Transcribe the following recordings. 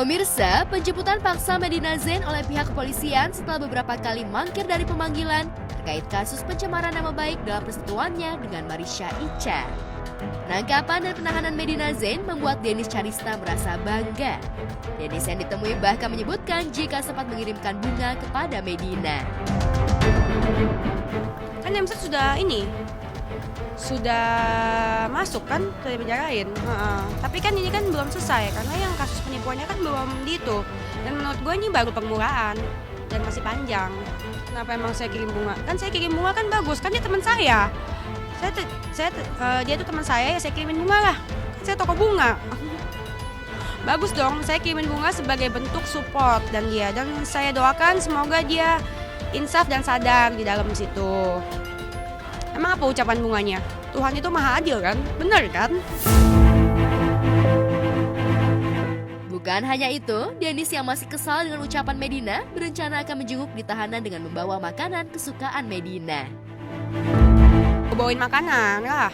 Pemirsa, penjemputan paksa Medina Zain oleh pihak kepolisian setelah beberapa kali mangkir dari pemanggilan terkait kasus pencemaran nama baik dalam persekutuannya dengan Marisha Icha. Penangkapan dan penahanan Medina Zain membuat Dennis Charista merasa bangga. Dennis yang ditemui bahkan menyebutkan jika sempat mengirimkan bunga kepada Medina. Kan MC sudah masuk kan, sudah dibicarain. Tapi kan ini kan belum selesai karena yang kasus penipuannya kan belum gitu. Dan menurut gue ini baru permulaan dan masih panjang. Kenapa emang saya kirim bunga? Kan saya kirim bunga kan bagus, kan dia teman saya. Dia itu teman saya, ya saya kirimin bunga lah. Kan saya toko bunga. Bagus dong, saya kirimin bunga sebagai bentuk support dan saya doakan semoga dia insaf dan sadar di dalam situ. Emang apa ucapan bunganya? Tuhan itu maha adil kan? Benar kan? Bukan hanya itu, Dennis yang masih kesal dengan ucapan Medina berencana akan menjenguk di tahanan dengan membawa makanan kesukaan Medina. Gue bawain makanan lah.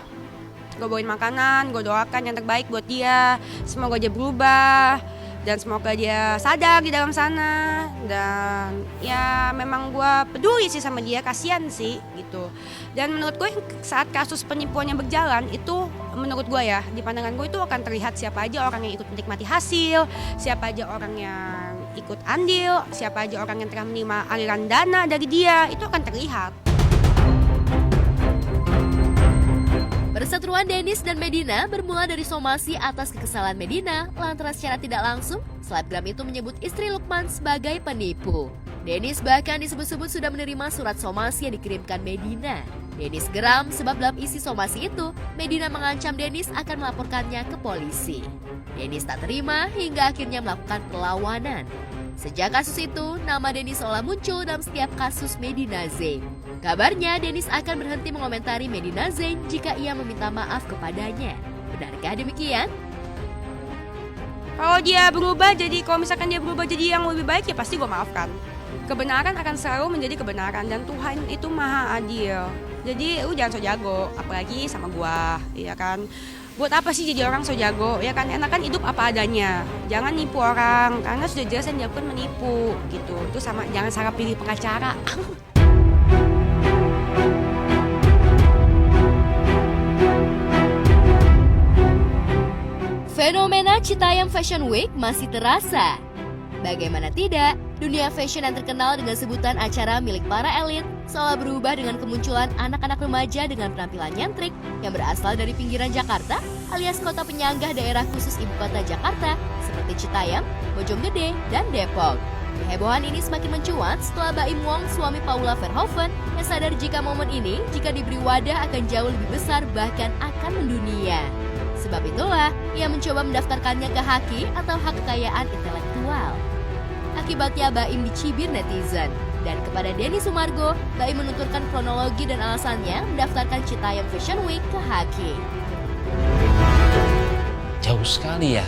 Gue bawain makanan, gue doakan yang terbaik buat dia. Semoga dia berubah dan semoga dia sadar di dalam sana. Dan ya memang gue peduli sih sama dia, kasihan sih gitu. Dan menurut gue saat kasus penipuannya berjalan itu menurut gue ya, di pandangan gue itu akan terlihat siapa aja orang yang ikut menikmati hasil, siapa aja orang yang ikut andil, siapa aja orang yang telah menerima aliran dana dari dia, itu akan terlihat. Perseteruan Dennis dan Medina bermula dari somasi atas kekesalan Medina lantaran secara tidak langsung selebgram itu menyebut istri Lukman sebagai penipu. Dennis bahkan disebut-sebut sudah menerima surat somasi yang dikirimkan Medina. Dennis geram sebab dalam isi somasi itu, Medina mengancam Dennis akan melaporkannya ke polisi. Dennis tak terima hingga akhirnya melakukan perlawanan. Sejak kasus itu, nama Dennis seolah muncul dalam setiap kasus Medina Zain. Kabarnya Dennis akan berhenti mengomentari Medina Zain jika ia meminta maaf kepadanya. Benarkah demikian? Kalau misalkan dia berubah jadi yang lebih baik ya pasti gue maafkan. Kebenaran akan selalu menjadi kebenaran dan Tuhan itu maha adil. Jadi lu jangan so jago, apalagi sama gua, ya kan. Buat apa sih jadi orang so jago, ya kan, enakan hidup apa adanya. Jangan nipu orang, karena sudah jelas yang dilakukan menipu, gitu. Itu sama, jangan salah pilih pengacara. Fenomena Citayam Fashion Week masih terasa. Bagaimana tidak, dunia fashion yang terkenal dengan sebutan acara milik para elit seolah berubah dengan kemunculan anak-anak remaja dengan penampilan nyentrik yang berasal dari pinggiran Jakarta alias kota penyanggah daerah khusus ibu kota Jakarta seperti Citayam, Bojonggede, dan Depok. Kehebohan ini semakin mencuat setelah Baim Wong, suami Paula Verhoeven, yang sadar jika momen ini jika diberi wadah akan jauh lebih besar bahkan akan mendunia. Sebab itulah ia mencoba mendaftarkannya ke Haki atau hak kekayaan intelektual. Akibatnya Baim dicibir netizen. Dan kepada Denny Sumargo, Baim menuturkan kronologi dan alasannya mendaftarkan Citayam Fashion Week ke Haki. Jauh sekali ya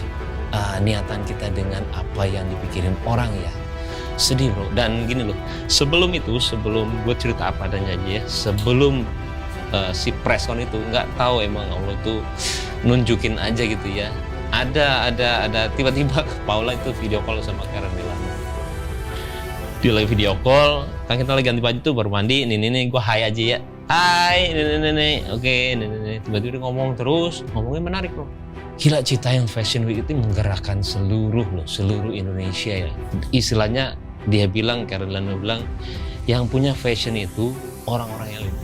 niatan kita dengan apa yang dipikirin orang ya. Sedih bro, dan gini loh, sebelum gue cerita apa adanya aja ya, sebelum si preskon itu nggak tahu emang Allah tuh nunjukin aja gitu ya. Ada tiba-tiba Paula itu video call sama Karen Dela. Dia lagi video call, kan kita lagi ganti baju tuh baru mandi, nih gue hai aja ya. Hai, nih, oke, nih. Tiba-tiba dia ngomong terus, ngomongnya menarik bro. Gila, Citayam Fashion Week itu menggerakkan seluruh Indonesia ya. Istilahnya dia bilang, Karen Dela bilang, yang punya fashion itu orang-orang elit.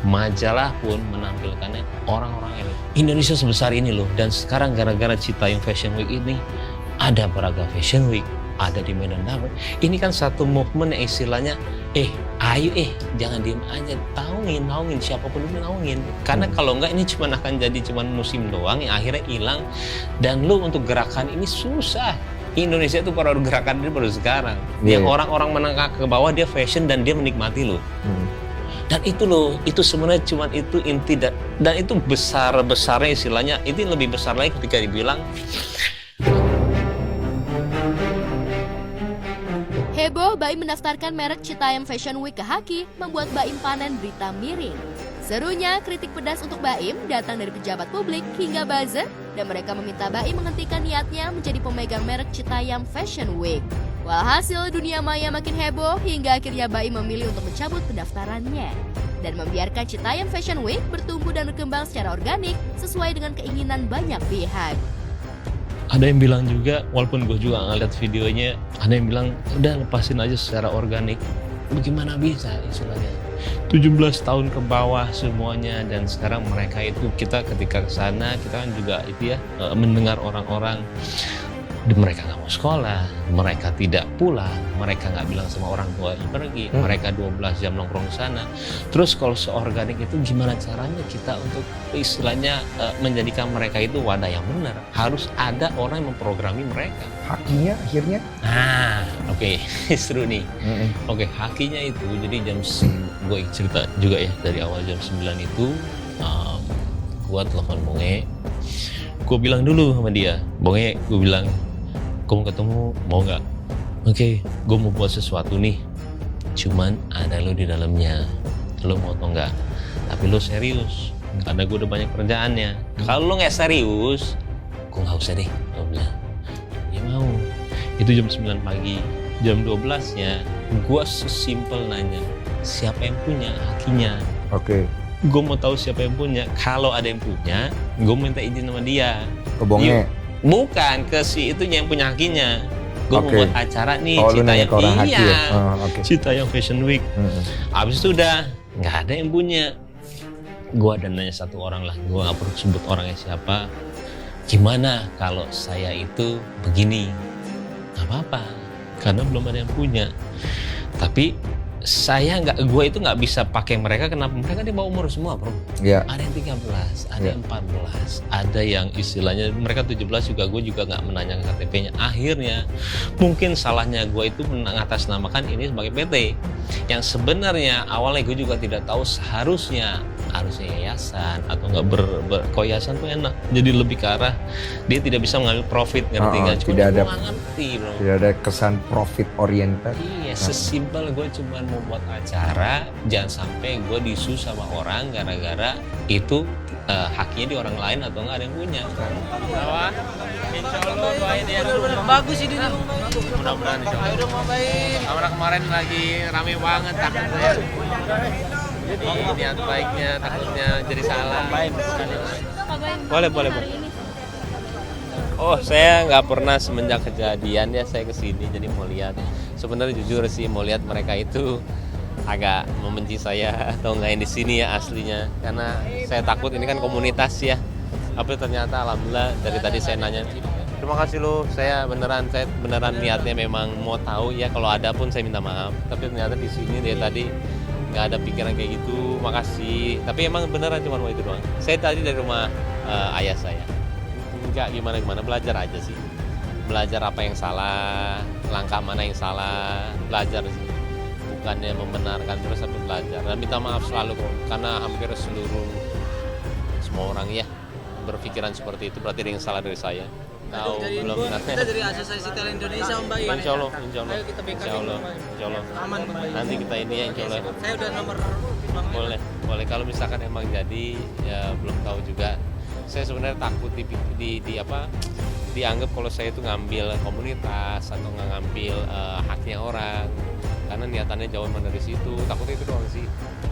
Majalah pun menampilkannya orang-orang elit. Indonesia sebesar ini loh, dan sekarang gara-gara Citayam Fashion Week ini ada Braga Fashion Week, ada di Medan Damai. Ini kan satu movement yang istilahnya, ayo jangan diem aja, naungin siapapun itu naungin. Karena kalau enggak ini akan jadi musim doang yang akhirnya hilang. Dan lu untuk gerakan ini susah. Indonesia itu baru gerakan ini baru sekarang. Yang orang-orang menengah ke bawah dia fashion dan dia menikmati loh. Dan itu loh, itu sebenarnya itu inti dan itu besarnya istilahnya, itu lebih besar lagi ketika dibilang heboh Baim mendaftarkan merek Citayam Fashion Week ke Haki membuat Baim panen berita miring. Serunya kritik pedas untuk Baim datang dari pejabat publik hingga buzzer dan mereka meminta Baim menghentikan niatnya menjadi pemegang merek Citayam Fashion Week. Walhasil dunia maya makin heboh hingga akhirnya Baim memilih untuk mencabut pendaftarannya dan membiarkan Citayam Fashion Week bertumbuh dan berkembang secara organik sesuai dengan keinginan banyak pihak. Ada yang bilang juga, walaupun gue juga ngeliat videonya, ada yang bilang udah lepasin aja secara organik. Bagaimana bisa istilahnya? 17 tahun ke bawah semuanya, dan sekarang mereka itu, kita ketika ke sana kita kan juga itu ya mendengar orang-orang mereka nggak mau sekolah, mereka tidak pulang, mereka nggak bilang sama orang tua pergi, mereka 12 jam nongkrong di sana. Terus kalau seorganik itu gimana caranya kita untuk istilahnya menjadikan mereka itu wadah yang benar? Harus ada orang yang memprogrami mereka. Hakinya akhirnya? Oke. Seru nih. Oke, hakinya itu jadi gue cerita juga ya dari awal jam 9 itu gue telepon Bonge. Gue bilang dulu sama dia, Bonge, gue bilang, gue mau ketemu, mau nggak? Oke, gue mau buat sesuatu nih. Cuman ada lo di dalamnya. Lo mau atau nggak? Tapi lo serius. Karena gue udah banyak kerjaannya. Kalau lo nggak serius, gue nggak usah deh. Gue bilang, dia mau. Itu jam 9 pagi. Jam 12-nya, gue sesimpel nanya, siapa yang punya hakinya? Oke. Gue mau tahu siapa yang punya. Kalau ada yang punya, gue minta izin sama dia. Ke Bonge? Bukan, ke si itunya yang punya hakinya. Gue mau buat acara nih, Citayam. Iya, Okay. Citayam Fashion Week. Habis itu udah nggak ada yang punya. Gue ada nanya satu orang lah, gue nggak perlu sebut orangnya siapa. Gimana kalau saya itu begini? Nggak apa-apa, karena belum ada yang punya. Tapi gue itu nggak bisa pakai mereka. Kenapa? Mereka di bawah umur semua, bro. Yeah. Ada yang 13, ada yang 14, ada yang istilahnya mereka 17 juga. Gue juga nggak menanyakan KTP-nya. Akhirnya mungkin salahnya gue itu mengatasnamakan ini sebagai PT, yang sebenarnya awalnya gue juga tidak tahu harusnya yayasan atau nggak yayasan tuh enak. Jadi lebih ke arah dia tidak bisa mengambil profit, ngerti nggak? Tidak ada, ngerti, bro. Tidak ada kesan profit oriented. Iya, sesimpel gue cuma mau buat acara, jangan sampai gue disu sama orang gara-gara itu haknya di orang lain atau nggak ada yang punya. Apa? Insya Allah doain ya. Bagus ini dulu. Mudah-mudahan insya Allah. Udah mau baik. Karena kemarin lagi rame banget takutnya. Jadi niat baiknya takutnya jadi salah. Boleh. Oh, saya nggak pernah semenjak kejadian ya saya kesini jadi mau lihat. Sebenarnya jujur sih mau lihat mereka itu agak membenci saya atau nggak yang di sini ya aslinya, karena saya takut ini kan komunitas ya. Tapi ternyata alhamdulillah dari tadi saya nanya, terima kasih loh, saya beneran niatnya memang mau tahu ya, kalau ada pun saya minta maaf. Tapi ternyata di sini dari tadi nggak ada pikiran kayak gitu, makasih. Tapi emang beneran cuma mau itu doang. Saya tadi dari rumah ayah saya, nggak gimana belajar aja sih, belajar apa yang salah, langkah mana yang salah, belajar sih. Bukannya membenarkan terus, tapi belajar dan minta maaf selalu kok, karena hampir semua orang ya berpikiran seperti itu. Berarti ada yang salah dari saya. Tahu belum? Kita dari Asosiasi Talent Indonesia Om Bayu. Insya Allah. Ayo kita Insya Allah. Aman Om Bayu. Nanti kita ini ya Insya Allah. Saya udah nomor Boleh. Kalau misalkan emang jadi ya belum tahu juga. Saya sebenarnya takut dianggap kalau saya itu ngambil komunitas atau ngambil haknya orang, karena niatannya jauh dari situ. Takutnya itu doang sih,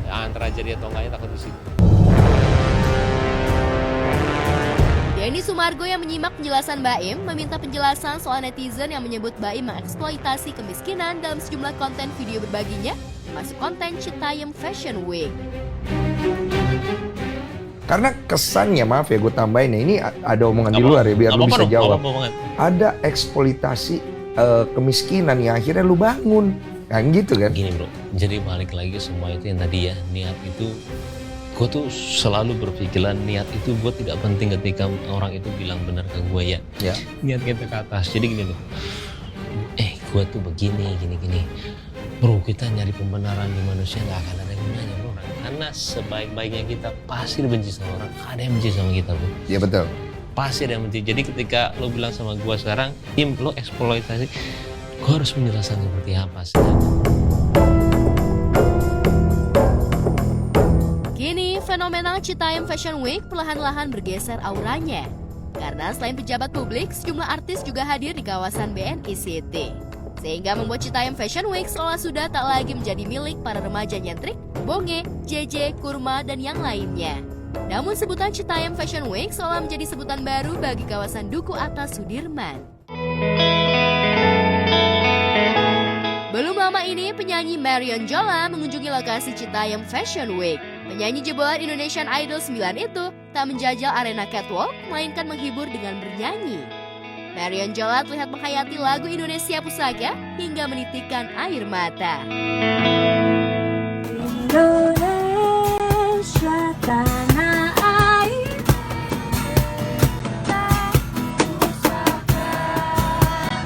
antara jadi atau enggaknya takut di situ. Denny Sumargo yang menyimak penjelasan Baim meminta penjelasan soal netizen yang menyebut Baim mengeksploitasi kemiskinan dalam sejumlah konten video berbaginya, termasuk konten Citayam Fashion Week. Karena kesannya, maaf ya gue tambahin ya, ini ada omongan di luar ya biar lu bisa jawab. Ada eksploitasi kemiskinan yang akhirnya lu bangun, kan gitu kan? Gini bro, jadi balik lagi semua itu yang tadi ya, niat itu gue tuh selalu berpikiran niat itu gue tidak penting ketika orang itu bilang benar ke gue ya. Niat kita ke atas. Jadi gini loh, gue tuh begini, gini. Bro, kita nyari pembenaran di manusia nggak akan ada gunanya bro. Karena sebaik-baiknya kita pasti dibenci sama orang. Ada yang benci sama kita bro. Iya betul. Pasti ada yang benci. Jadi ketika lo bilang sama gue sekarang, lo eksploitasi, gue harus menjelaskan seperti apa sih. Kini, fenomena Citayam Fashion Week perlahan-lahan bergeser auranya. Karena selain pejabat publik, sejumlah artis juga hadir di kawasan BNI City. Sehingga membuat Citayam Fashion Week seolah sudah tak lagi menjadi milik para remaja nyentrik, bonge, JJ, kurma, dan yang lainnya. Namun sebutan Citayam Fashion Week seolah menjadi sebutan baru bagi kawasan Duku Atas Sudirman. Belum lama ini, penyanyi Marion Jola mengunjungi lokasi Citayam Fashion Week. Penyanyi jebolan Indonesian Idol 9 itu tak menjajal arena catwalk, melainkan menghibur dengan bernyanyi. Marion Jola terlihat menghayati lagu Indonesia Pusaka hingga menitikkan air mata. Indonesia tanah air, pusaka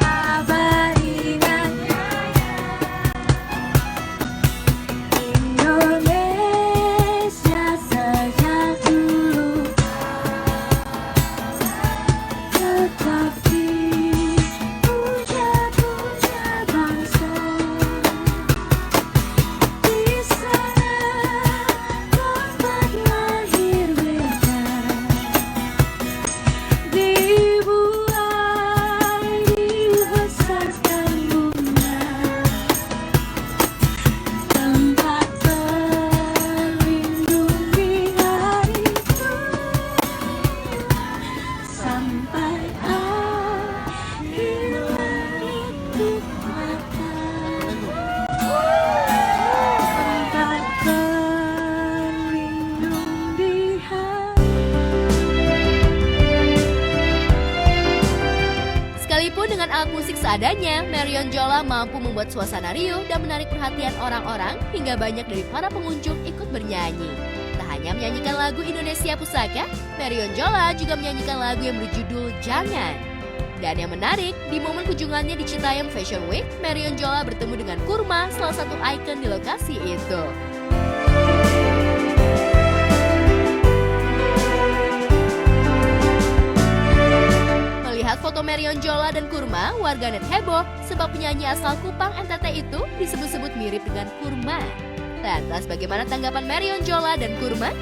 abadikan. Indonesia sejak dulu tetap dipuja-puja bangsa. Di sana tempat lahir beta, dibuai dibesarkan bunga, tempat berlindung di hari tua, sampai akhir menutup mata. Tempat berlindung di hati. Sekalipun dengan alat musik seadanya, Marion Jola mampu membuat suasana riuh dan menarik perhatian orang-orang hingga banyak dari para pengunjung ikut bernyanyi. Tak hanya menyanyikan lagu Indonesia Pusaka, Marion Jola juga menyanyikan lagu yang berjudul Jangan. Dan yang menarik, di momen kunjungannya di Citayam Fashion Week, Marion Jola bertemu dengan Kurma, salah satu ikon di lokasi itu. Melihat foto Marion Jola dan Kurma, warganet heboh sebab penyanyi asal Kupang NTT itu disebut-sebut mirip dengan Kurma. Lantas bagaimana tanggapan Marion Jola dan Kurma?